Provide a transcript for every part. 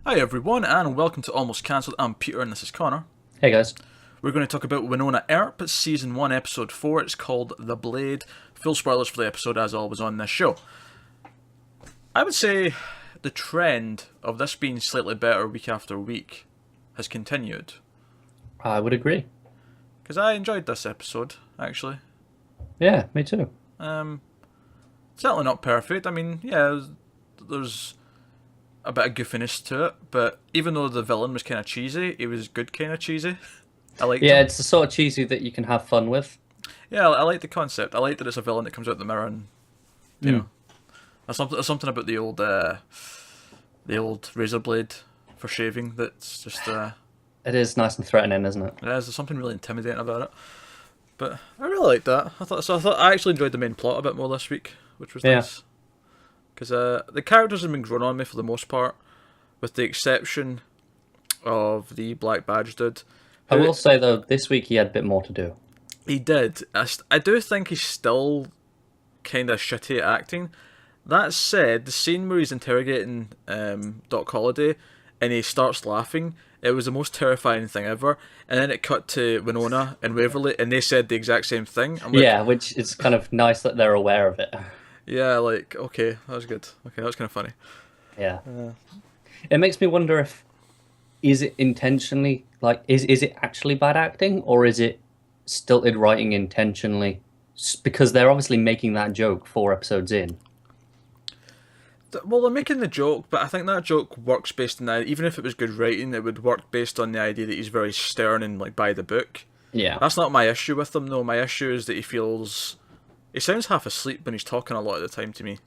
Hi everyone, and welcome to Almost Cancelled. I'm Peter, and this is Connor. Hey guys. We're going to talk about Wynonna Earp, Season 1, Episode 4. It's called The Blade. Full spoilers for the episode, as always, on this show. I would say the trend of this being slightly better week after week has continued. I would agree. Because I enjoyed this episode, actually. Yeah, me too. Certainly not perfect. I mean, yeah, there's a bit of goofiness to it, but even though the villain was kind of cheesy, he was good kind of cheesy. I liked Yeah, him. it's the sort of cheesy that you can have fun with. Yeah, I like the concept. I like that it's a villain that comes out the mirror and, you know, there's something about the old razor blade for shaving that's just, It is nice and threatening, isn't it? there's something really intimidating about it. But I really liked that. I thought I actually enjoyed the main plot a bit more this week, which was Yeah. nice. Because the characters have been grown on me for the most part, with the exception of the Black Badge dude. I will say though, this week he had a bit more to do. He did. I do think he's still kind of shitty at acting. That said, the scene where he's interrogating Doc Holliday and he starts laughing, it was the most terrifying thing ever. And then it cut to Wynonna and Waverly, and they said the exact same thing. I'm like, Yeah, which is kind of nice that they're aware of it. yeah, like, okay, that was good. Okay, that was kind of funny. Yeah. It makes me wonder if is it intentionally is it actually bad acting or is it stilted writing intentionally? Because they're obviously making that joke 4 episodes in. Well, they're making the joke, but I think that joke works based on that. Even if it was good writing, it would work based on the idea that he's very stern and like by the book. Yeah. That's not my issue with him, though. My issue is that he sounds half asleep when he's talking a lot of the time to me.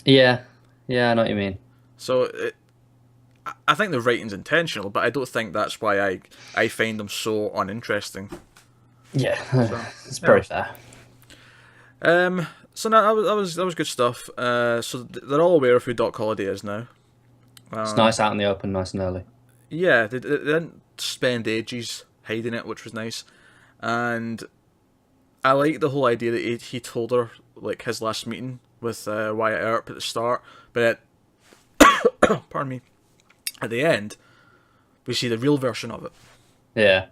Yeah. Yeah, I know what you mean. So I think the writing's intentional, but I don't think that's why I find him so uninteresting. Yeah. So, It's very fair. So no, that was good stuff. So they're all aware of who Doc Holliday is now. It's nice out in the open, nice and early. Yeah, they didn't spend ages hiding it, which was nice. And I like the whole idea that he told her like his last meeting with Wyatt Earp at the start, but pardon me, at the end we see the real version of it. Yeah.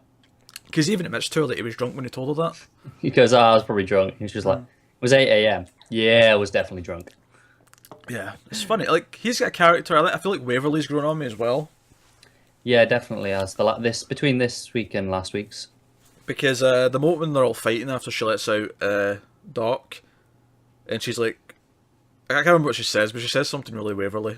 Because he even admits to her that he was drunk when he told her that. He goes, I was probably drunk. He's just like, it was 8 a.m. Yeah, I was definitely drunk. Yeah, it's funny. Like he's got a character. I feel like Waverly's grown on me as well. Yeah, definitely has. Between this week and last week's. Because the moment when they're all fighting after she lets out Doc, and she's like, I can't remember what she says, but she says something really Waverly.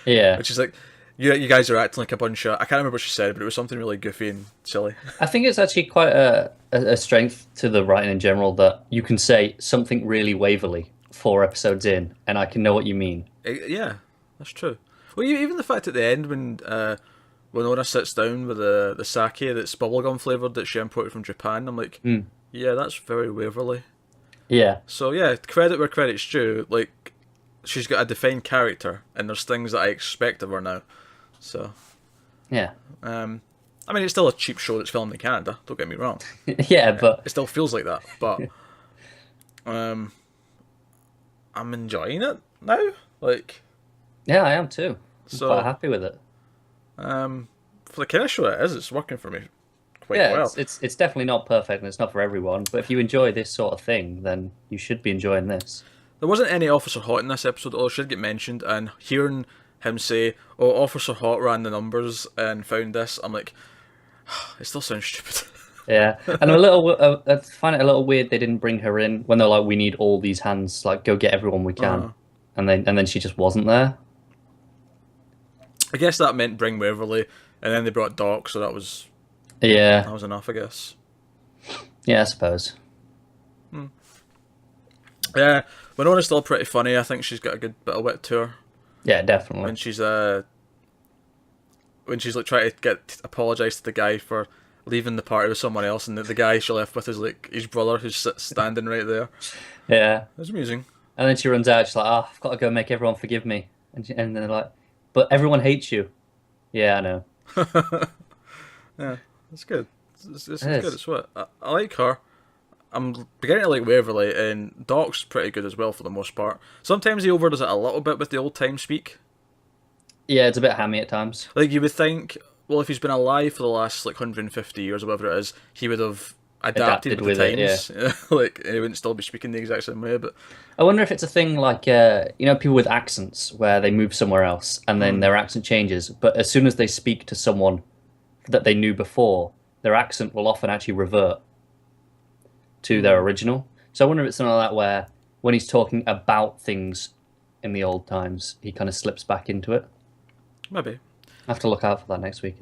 Yeah. And she's like, you guys are acting like a bunch of... I can't remember what she said, but it was something really goofy and silly. I think it's actually quite a strength to the writing in general that you can say something really Waverly 4 episodes in, and I can know what you mean. Yeah, that's true. Well, even the fact at the end when Wynonna sits down with the sake that's bubblegum flavoured that she imported from Japan, I'm like, yeah, that's very Waverly. Yeah. So yeah, credit where credit's due. Like, she's got a defined character, and there's things that I expect of her now. So, Yeah. I mean, it's still a cheap show that's filmed in Canada. Don't get me wrong. Yeah, but... It still feels like that, but I'm enjoying it now. Like, Yeah, I am too. I'm so quite happy with it. for the kind of show it is, it's working for me quite Yeah, well. it's definitely not perfect and it's not for everyone, but if you enjoy this sort of thing, then you should be enjoying this. There wasn't any Officer Hot in this episode, although it should get mentioned, and hearing him say, "Oh, Officer Hot ran the numbers and found this," I'm like, it still sounds stupid. Yeah, and I find it a little weird they didn't bring her in when they're like, we need all these hands, like go get everyone we can, and then she just wasn't there. I guess that meant bring Waverly, and then they brought Doc, so that was Yeah, enough, I guess. yeah, I suppose. Yeah, Wynonna's still pretty funny. I think she's got a good bit of wit to her Yeah, definitely. when she's like trying to apologise to the guy for leaving the party with someone else, and the guy she left with is like his brother who's standing right there. Yeah, It was amusing. and then she runs out. She's like, "Oh, I've got to go make everyone forgive me," and then they're like, "But everyone hates you." Yeah, I know. Yeah, it's good. It's It good. is. It's what I like her. I'm beginning to like Waverly, and Doc's pretty good as well for the most part. Sometimes he overdoes it a little bit with the old time speak. Yeah, it's a bit hammy at times. Like, you would think, well, if he's been alive for the last, like, 150 years or whatever it is, he would have adapted with the times. Yeah. Like, he wouldn't still be speaking the exact same way, but... I wonder if it's a thing like, people with accents where they move somewhere else and then their accent changes, but as soon as they speak to someone that they knew before, their accent will often actually revert to their original. So I wonder if it's something like that where when he's talking about things in the old times, he kind of slips back into it. Maybe. I have to look out for that next week.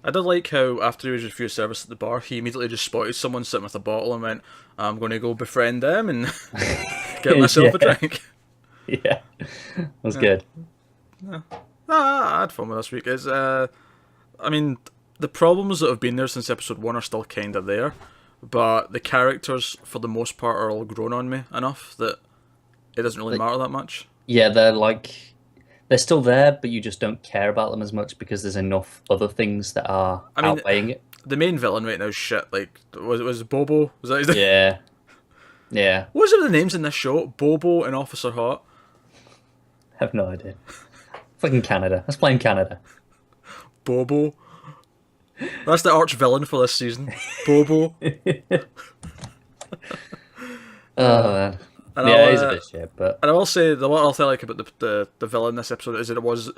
I did like how, after he was refused service at the bar, he immediately just spotted someone sitting with a bottle and went, I'm going to go befriend them and get myself a drink. Yeah, that was good. Yeah. I had fun with this week. I mean, the problems that have been there since episode 1 are still kind of there, but the characters, for the most part, are all grown on me enough that it doesn't really matter that much. Yeah, they're still there, but you just don't care about them as much because there's enough other things that are outweighing it. The main villain right now is shit. Like, was Bobo? Was that his name? Yeah. Yeah. What was the names in this show? Bobo and Officer Hot? I have no idea. Fucking Canada. Let's blame Canada. Bobo. That's the arch villain for this season. Bobo. Oh, man. And yeah, it is a bit shit, but... And I will say, what I'll like about the villain in this episode is that it was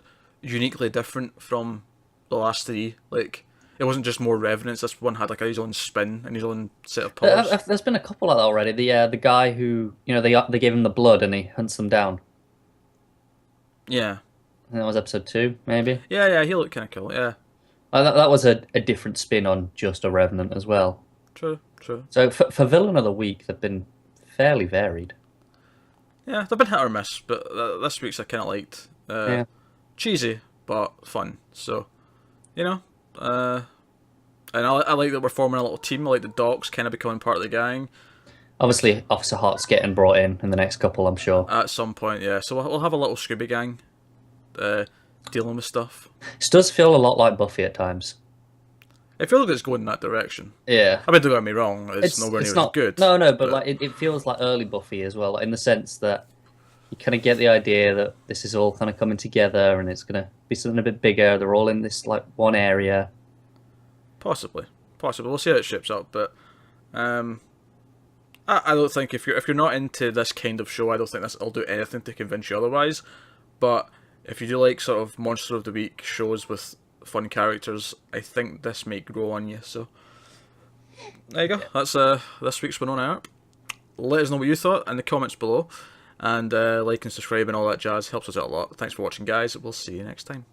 uniquely different from the last three. Like, it wasn't just more revenants. This one had like his own spin and his own set of powers. There's been a couple like that already. The guy who, they gave him the blood and he hunts them down. Yeah. I think that was episode 2, maybe. Yeah, he looked kind of cool, yeah. That was a different spin on just a revenant as well. True. So for villain of the week, they've been fairly varied. Yeah, they've been hit or miss, but this week's I kind of liked. Yeah. Cheesy, but fun. So, and I like that we're forming a little team. I like the Docs kind of becoming part of the gang. Obviously, Officer Hot's getting brought in the next couple, I'm sure. At some point, yeah. So we'll have a little Scooby gang dealing with stuff. This does feel a lot like Buffy at times. I feel like it's going in that direction. Yeah. I mean, don't get me wrong, it's nowhere near as good. No, but like it feels like early Buffy as well, in the sense that you kind of get the idea that this is all kind of coming together and it's going to be something a bit bigger. They're all in this like one area. Possibly. We'll see how it shapes up, but I don't think if you're not into this kind of show, I don't think it'll do anything to convince you otherwise. But if you do like sort of Monster of the Week shows with fun characters, I think this might grow on you. So there you go. That's this week's Wynonna Earp. Let us know what you thought in the comments below, and like and subscribe and all that jazz helps us out a lot. Thanks for watching, guys. We'll see you next time.